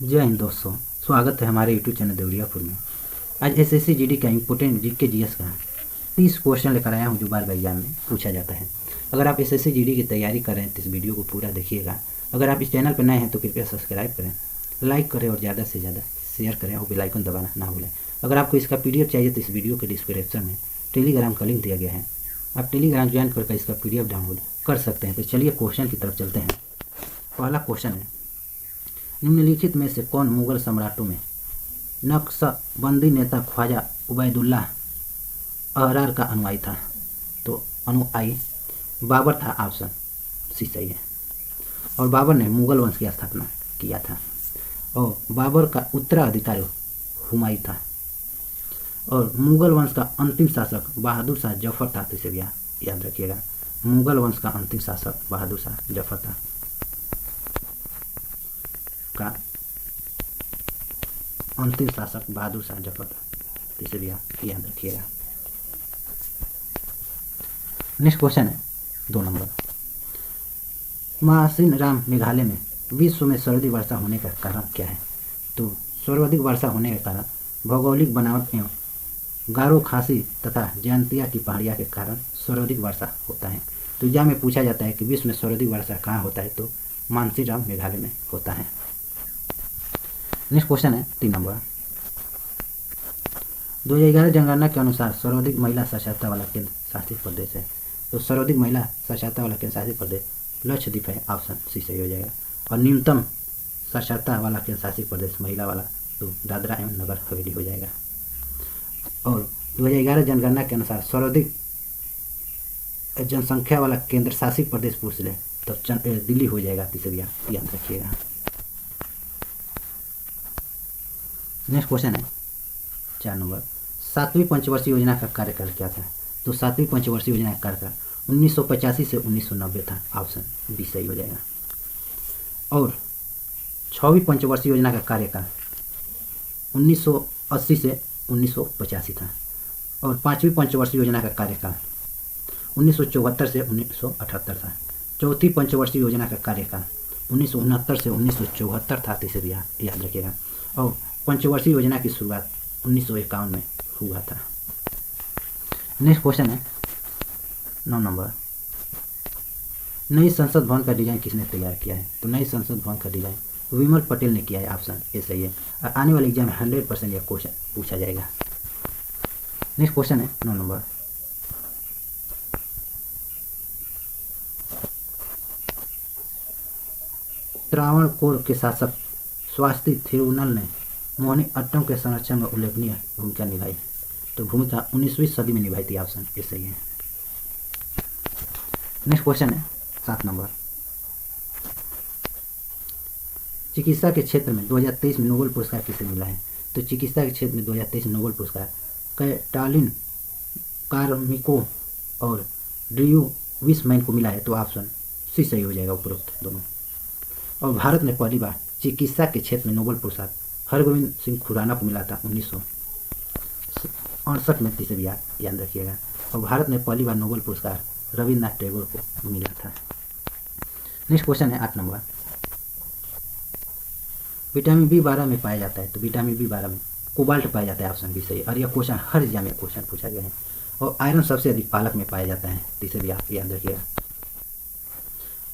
जय हिंद दोस्तों, स्वागत है हमारे यूट्यूब चैनल देवरियापुर में। आज एसएससी जीडी का इम्पोर्टेंट जीके जीएस का 30 क्वेश्चन लेकर आया हूँ जो बार बार एग्जाम में पूछा जाता है। अगर आप एसएससी जीडी की तैयारी कर रहे हैं तो इस वीडियो को पूरा देखिएगा। अगर आप इस चैनल पर नए हैं तो कृपया सब्सक्राइब करें, लाइक करें और ज़्यादा से ज़्यादा शेयर करें और बेल आइकन दबाना ना भूलें। अगर आपको इसका PDF चाहिए तो इस वीडियो के डिस्क्रिप्शन में टेलीग्राम का लिंक दिया गया है, आप टेलीग्राम ज्वाइन करके इसका PDF डाउनलोड कर सकते हैं। तो चलिए क्वेश्चन की तरफ चलते हैं। पहला क्वेश्चन है, निम्नलिखित में से कौन मुगल सम्राटों में नक्शबंदी नेता ख्वाजा उबैदुल्लाह अहरार का अनुयायी था? तो अनुयायी बाबर था, ऑप्शन सी सही है। और बाबर ने मुगल वंश की स्थापना किया था और बाबर का उत्तराधिकारी हुमायूं था। और मुगल वंश का अंतिम शासक बहादुर शाह जफर था, तो इसे भी याद रखिएगा। मुगल वंश का अंतिम शासक बहादुर शाह जफर था का अंतिम शासक बहादुर शाह जफर था, तो इसे भी याद रखिएगा। नेक्स्ट क्वेश्चन है 2 नंबर, मासिन राम मेघालय में विश्व में सर्वाधिक वर्षा होने का कारण क्या है? तो सर्वाधिक वर्षा होने का कारण भौगोलिक बनावट एवं गारो खासी तथा जयंतिया की पहाड़ियाँ के कारण सर्वाधिक वर्षा होता है। तो एग्जाम में पूछा जाता है कि विश्व में सर्वाधिक वर्षा कहाँ होता है? तो मानसी राम मेघालय में होता है। नेक्स्ट क्वेश्चन है 3 नंबर, 2011 जनगणना के अनुसार सर्वाधिक महिला साक्षरता वाला केंद्र शासित प्रदेश है। तो सर्वाधिक महिला साक्षरता वाला केंद्र शासित प्रदेश लक्षद्वीप है, ऑप्शन सी सही हो जाएगा। और न्यूनतम साक्षरता वाला केंद्र शासित प्रदेश महिला वाला तो दादरा एवं नगर हवेली हो जाएगा। और 2011 जनगणना के अनुसार सर्वाधिक जनसंख्या वाला केंद्र शासित प्रदेश पूछ ले तो दिल्ली हो जाएगा, तो इसे भी याद रखिएगा। नेक्स्ट क्वेश्चन है 4 नंबर, 7वीं पंचवर्षीय योजना का कार्यकाल क्या था? तो 7वीं पंचवर्षीय योजना का कार्यकाल 1985 से 1990 था, ऑप्शन बी सही हो जाएगा। और 6वीं पंचवर्षीय योजना का कार्यकाल 1980 से 1985 था। और 5वीं पंचवर्षीय योजना का कार्यकाल 1974 से 1978 था। 4थी पंचवर्षीय योजना का कार्यकाल 1969 से 1974 था, तो इसे भी याद रखिएगा। और पंचवर्षीय योजना की शुरुआत 1951 में हुआ था। नेक्स्ट क्वेश्चन है 9 नंबर, नई संसद भवन का डिजाइन किसने तैयार किया है? तो नई संसद भवन का डिजाइन विमल पटेल ने किया है, ऑप्शन ए सही है। और आने वाले एग्जाम में 100% यह क्वेश्चन पूछा जाएगा। नेक्स्ट क्वेश्चन है 9 नंबर, त्रावणकोर के शासक स्वाति थिरुनल ने मोहिनी अट्टम के संरक्षण में उल्लेखनीय भूमिका निभाई। तो भूमिका 19वीं सदी में निभाई थी, ऑप्शन ए सही है। नेक्स्ट क्वेश्चन है 7 नंबर, चिकित्सा के क्षेत्र में 2023 में नोबेल पुरस्कार किसे मिला है? तो चिकित्सा के क्षेत्र में 2023 में नोबेल पुरस्कार कैटालिन कार्मिको और ड्रू विसमैन को मिला है, तो ऑप्शन सी सही हो जाएगा उपरोक्त दोनों। और भारत में पहली बार चिकित्सा के क्षेत्र में नोबेल पुरस्कार हरगोविंद सिंह खुराना को मिला था 1968 में, इसे भी याद रखिएगा। और भारत में पहली बार नोबेल पुरस्कार रविन्द्रनाथ टैगोर को मिला था। नेक्स्ट क्वेश्चन है 8 नंबर, विटामिन B12 में पाया जाता है। तो विटामिन B12 में कोबाल्ट पाया जाता है, ऑप्शन बी सही। और यह क्वेश्चन हर एग्जाम में क्वेश्चन पूछा गया है। और आयरन सबसे अधिक पालक में पाया जाता है, तो इसे भी याद रखिएगा।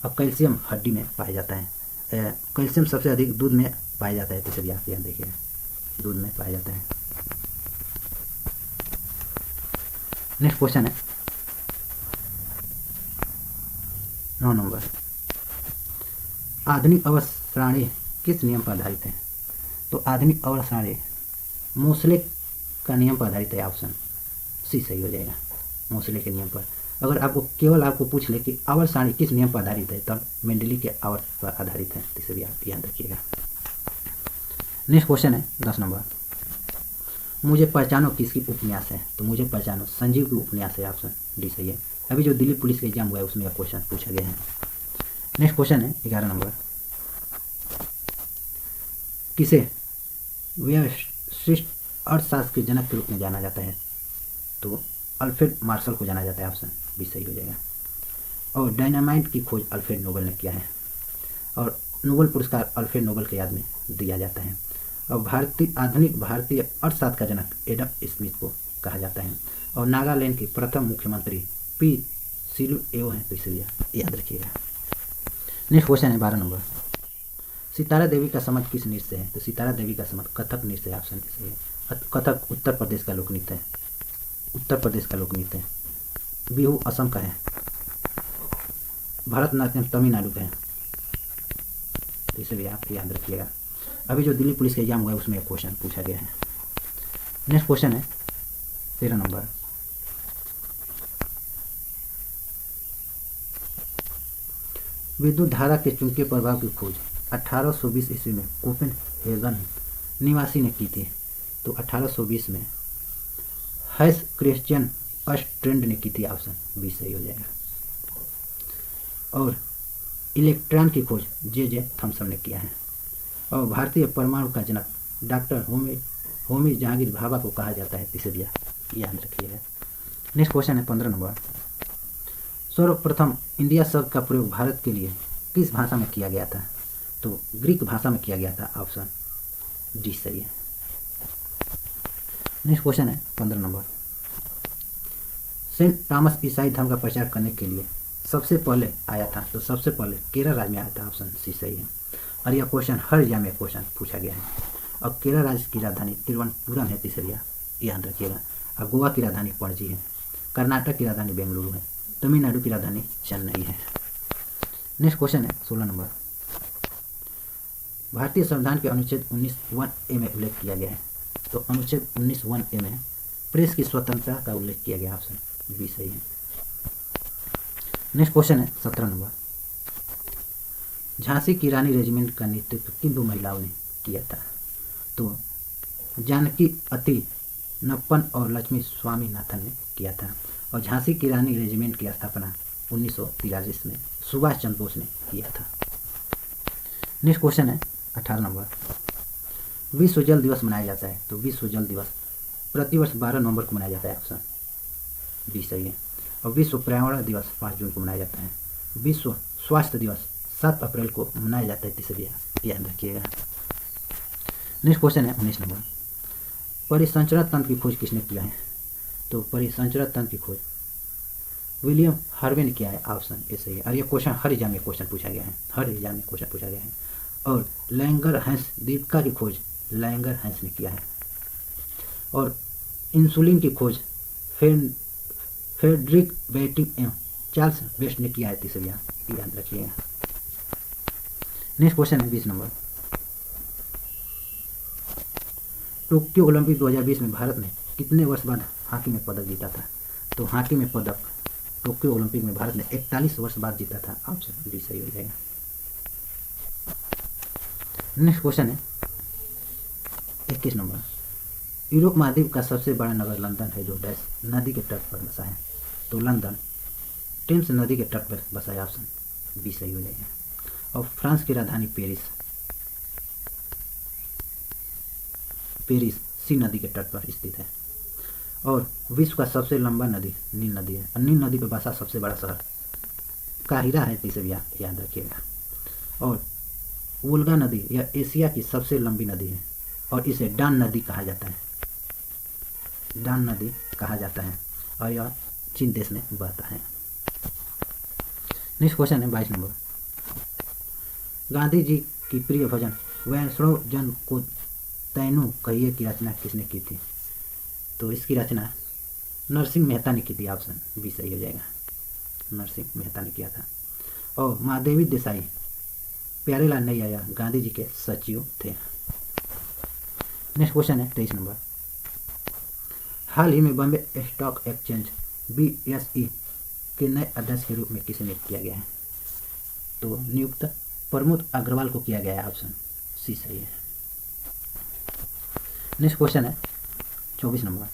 अब कैल्शियम हड्डी में पाया जाता है। कैल्शियम सबसे अधिक दूध में पाया जाता है, तो इसे भी याद रखिएगा, दूध में पाया जाता है। नेक्स्ट क्वेश्चन है 9 नंबर, आधुनिक अवर सारणी किस नियम पर आधारित है? तो आधुनिक अवर सारणी मोसले का नियम पर आधारित है, ऑप्शन सी सही हो जाएगा, मोसले के नियम पर। अगर आपको पूछ ले कि आवर सारणी किस नियम पर आधारित है, तब मेंडली के आवर पर आधारित है, इसे भी आप याद रखिएगा। नेक्स्ट क्वेश्चन है 10 नंबर, मुझे पहचानो किसकी उपन्यास है? तो मुझे पहचानो संजीव की उपन्यास है, ऑप्शन डी सही है। अभी जो दिल्ली पुलिस का एग्जाम हुआ है उसमें यह क्वेश्चन पूछा गया है। नेक्स्ट क्वेश्चन है 11 नंबर, किसे व्यवशिष्ट अर्थशास्त्र के जनक के रूप में जाना जाता है? तो अल्फ्रेड मार्शल को जाना जाता है, ऑप्शन बी सही हो जाएगा। और डायनामाइट की खोज अल्फ्रेड नोबेल ने किया है। और नोबेल पुरस्कार अल्फ्रेड नोबेल के याद में दिया जाता है। और आधुनिक भारतीय अर्थशास्त्र का जनक एडम स्मिथ को कहा जाता है। और नागालैंड के प्रथम मुख्यमंत्री पी सिलुएओ हैं, तो इसे याद रखिएगा। नेक्स्ट क्वेश्चन है 12 नंबर। सितारा देवी का संबंध किस नृत्य से है? तो सितारा देवी का संबंध कथक नृत्य से, ऑप्शन सही है। कथक उत्तर प्रदेश का लोक नृत्य है, उत्तर प्रदेश का लोक नृत्य है। बिहू असम का है। भरतनाट्यम तमिलनाडु का है, तो इसे भी आप याद रखिएगा। अभी जो दिल्ली पुलिस का एग्जाम हुआ है उसमें एक क्वेश्चन पूछा गया है। नेक्स्ट क्वेश्चन है 13 नंबर। विद्युत धारा के चुंबकीय प्रभाव की खोज 1820 ईस्वी में कोपेनहेगन निवासी ने की थी। तो 1820 में हैंस क्रिश्चियन अस्ट्रेंड ने की थी, ऑप्शन बी सही हो जाएगा। और इलेक्ट्रॉन की खोज जे थॉमसन ने किया है। और भारतीय परमाणु का जनक डॉक्टर होमी जहांगीर भाभा को कहा जाता है, इसे भी याद रखिएगा। नेक्स्ट क्वेश्चन है 15 नंबर। सर्वप्रथम इंडिया शब्द का प्रयोग भारत के लिए किस भाषा में किया गया था? तो ग्रीक भाषा में किया गया था, ऑप्शन डी सही है। नेक्स्ट क्वेश्चन है 15 नंबर। सेंट थॉमस ईसाई धर्म का प्रचार करने के लिए सबसे पहले आया था, तो सबसे पहले केरल राज्य में आया था, ऑप्शन सी सही है। और यह क्वेश्चन हर एग्जाम में क्वेश्चन पूछा गया है। और केरल राज्य की राजधानी तिरुवनंतपुरम है, तीसरी याद रखिएगा। और गोवा की राजधानी पणजी है। कर्नाटक की राजधानी बेंगलुरु है। तमिलनाडु की राजधानी चेन्नई है। नेक्स्ट क्वेश्चन है 16 नंबर। भारतीय संविधान के अनुच्छेद 19(1)(a) में उल्लेख किया गया है। तो अनुच्छेद 19(1)(a) में प्रेस की स्वतंत्रता का उल्लेख किया गया, ऑप्शन बी सही है। नेक्स्ट क्वेश्चन है 17 नंबर। झांसी की रानी रेजिमेंट का नेतृत्व किन दो महिलाओं ने किया था? तो जानकी अति नप्पन और लक्ष्मी स्वामीनाथन ने किया था। और झांसी की रानी रेजिमेंट की स्थापना 1943 में सुभाष चंद्र बोस ने किया था। नेक्स्ट क्वेश्चन है 18 नंबर। विश्व जल दिवस मनाया जाता है। तो विश्व जल दिवस प्रतिवर्ष 12 नवंबर को मनाया जाता है, ऑप्शन बी सही है। और विश्व पर्यावरण दिवस 5 जून को मनाया जाता है। विश्व स्वास्थ्य दिवस 7 अप्रैल को मनाया जाता है, तीसरी याद रखिएगा। नेक्स्ट क्वेश्चन है 19 नंबर। परिसंचरण तंत्र की खोज किसने किया है? तो परिसंचरण तंत्र की खोज विलियम हार्वे ने किया है, ऑप्शन ए सही है। और ये क्वेश्चन हर एग्जाम में क्वेश्चन पूछा गया है, हर एग्जाम में क्वेश्चन पूछा गया है। और लैंगरहैंस दीपिका की खोज लैंगरहैंस ने किया है। और इंसुलिन की खोज फ्रेडरिक बेटिंग एवं चार्ल्स वेस्ट ने किया है, तीसरी याद रखिएगा। नेक्स्ट क्वेश्चन है 20 नंबर। टोक्यो ओलंपिक 2020 में भारत ने कितने वर्ष बाद हॉकी में पदक जीता था? तो हॉकी में पदक टोक्यो ओलंपिक में भारत ने 41 वर्ष बाद जीता था, ऑप्शन डी सही हो जाएगा। नेक्स्ट क्वेश्चन है 21 नंबर। यूरोप महाद्वीप का सबसे बड़ा नगर लंदन है, जो डैश नदी के तट पर बसा है। तो लंदन टेम्स नदी के तट पर बसा है, ऑप्शन बी सही हो जाएगा। और फ्रांस की राजधानी पेरिस सी नदी के तट पर स्थित है। और विश्व का सबसे लंबा नदी नील नदी है। और नील नदी पर बसा सबसे बड़ा शहर काहिरा है, तीसरी याद रखिएगा। और वोल्गा नदी यह एशिया की सबसे लंबी नदी है और इसे डान नदी कहा जाता है, डान नदी कहा जाता है। और यह चीन देश में बहता है। नेक्स्ट क्वेश्चन है 22 नंबर। गांधी जी की प्रिय भजन वैष्णव जन को तैनू कहिए की रचना किसने की थी? तो इसकी रचना नरसिंह मेहता ने की थी, ऑप्शन बी सही हो जाएगा। नरसिंह मेहता ने किया था। और महादेवी देसाई प्यारेलाल नैया गांधी जी के सचिव थे। नेक्स्ट क्वेश्चन है 23 नंबर। हाल ही में बॉम्बे स्टॉक एक्सचेंज BSE के नए अध्यक्ष के रूप में किसे नियुक्त किया गया है? तो नियुक्त प्रमोद अग्रवाल को किया गया है, ऑप्शन सी सही है। नेक्स्ट क्वेश्चन है 24 नंबर।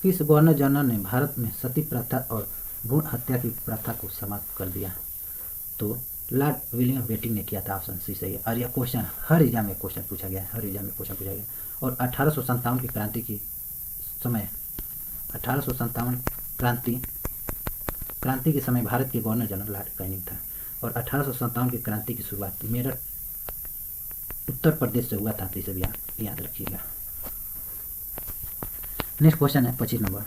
किस गवर्नर जनरल ने भारत में सती प्रथा और भ्रूण हत्या की प्रथा को समाप्त कर दिया? तो लॉर्ड विलियम बेटिंग ने किया था, ऑप्शन सी सही है। और यह क्वेश्चन हर एग्जाम में क्वेश्चन पूछा गया है, हर एग्जाम में क्वेश्चन पूछा गया है। और 1857 की क्रांति की समय 1857 क्रांति के समय भारत के गवर्नर जनरल लॉर्ड कैनिंग था। और 1857 की क्रांति की शुरुआत मेरठ उत्तर प्रदेश से हुआ था, तो इसे भी याद रखिएगा। नेक्स्ट क्वेश्चन है 25 नंबर,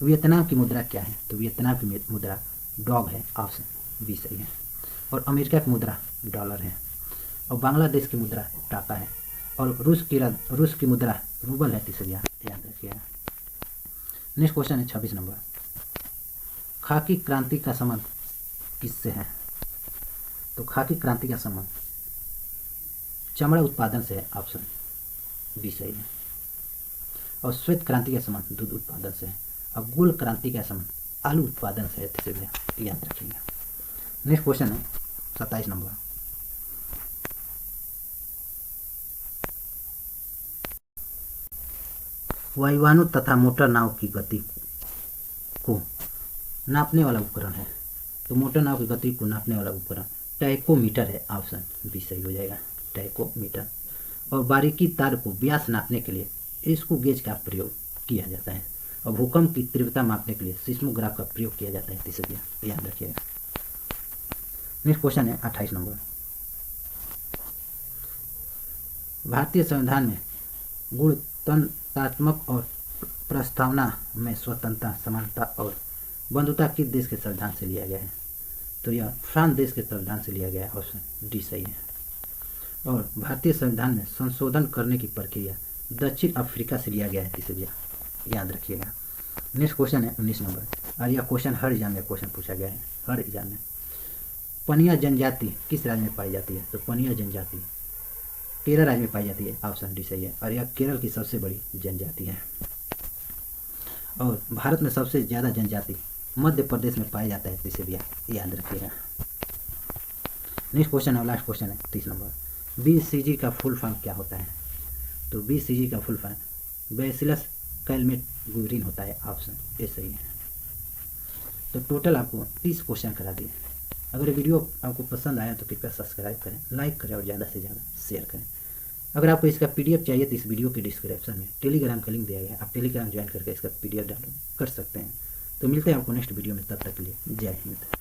वियतनाम की मुद्रा क्या है? तो वियतनाम की मुद्रा डॉग है, ऑप्शन बी सही है। और अमेरिका की मुद्रा डॉलर है। और बांग्लादेश की मुद्रा टाका है। और रूस की मुद्रा रूबल है, तो इसे याद रखिएगा। नेक्स्ट क्वेश्चन है 26 नंबर, खाकी क्रांति का संबंध किससे है? तो खाकी क्रांति का संबंध चमड़ा उत्पादन से है, ऑप्शन बी सही है। और श्वेत क्रांति का संबंध दूध उत्पादन से है। और गोल क्रांति का संबंध आलू उत्पादन से है, इसे भी याद रखिएगा। नेक्स्ट क्वेश्चन है 27 नंबर, वायुयानों तथा मोटर नाव की गति को नापने वाला उपकरण है। तो मोटर नाव की गति को नापने वाला उपकरण टैकोमीटर है, ऑप्शन बी सही हो जाएगा, टैकोमीटर। और बारीकी तार को व्यास नापने के लिए स्क्रू गेज का प्रयोग किया जाता है। और भूकंप की तीव्रता मापने के लिए सिस्मोग्राफ का प्रयोग किया जाता है, इसे याद रखिएगा। नेक्स्ट क्वेश्चन है 28 नंबर, भारतीय संविधान में गुणतंत्रात्मक और प्रस्तावना में स्वतंत्रता, समानता और बंधुता किस देश के संविधान से लिया गया है? तो यह फ्रांस देश के संविधान से लिया गया है, ऑप्शन डी सही है। और भारतीय संविधान में संशोधन करने की प्रक्रिया दक्षिण अफ्रीका से लिया गया है, इसे भी याद रखिएगा। नेक्स्ट क्वेश्चन है 19 नंबर, और यह क्वेश्चन हर एग्जाम में पूछा गया है, हर एग्जाम में। पनिया जनजाति किस राज्य में पाई जाती है? तो पनिया जनजाति केरल राज्य में पाई जाती है, ऑप्शन डी सही है। और यह केरल की सबसे बड़ी जनजाति है। और भारत में सबसे ज़्यादा जनजाति मध्य प्रदेश में पाया जाता है, तो इसे भी याद रखिएगा। नेक्स्ट क्वेश्चन है, लास्ट क्वेश्चन है 30 नंबर, BCG का फुल फॉर्म क्या होता है? तो BCG का फुल फॉर्म बैसिलस कैलमेट होता है, ऑप्शन ए सही है। तो टोटल आपको 30 क्वेश्चन करा दिए। अगर वीडियो आपको पसंद आया तो कृपया सब्सक्राइब करें, लाइक करें और ज़्यादा से ज़्यादा शेयर करें। अगर आपको इसका PDF चाहिए तो इस वीडियो के डिस्क्रिप्शन में टेलीग्राम का लिंक दिया गया है, आप टेलीग्राम ज्वाइन करके इसका PDF डाउनलोड कर सकते हैं। तो मिलते हैं आपको नेक्स्ट वीडियो में, तब तक के लिए जय हिंद।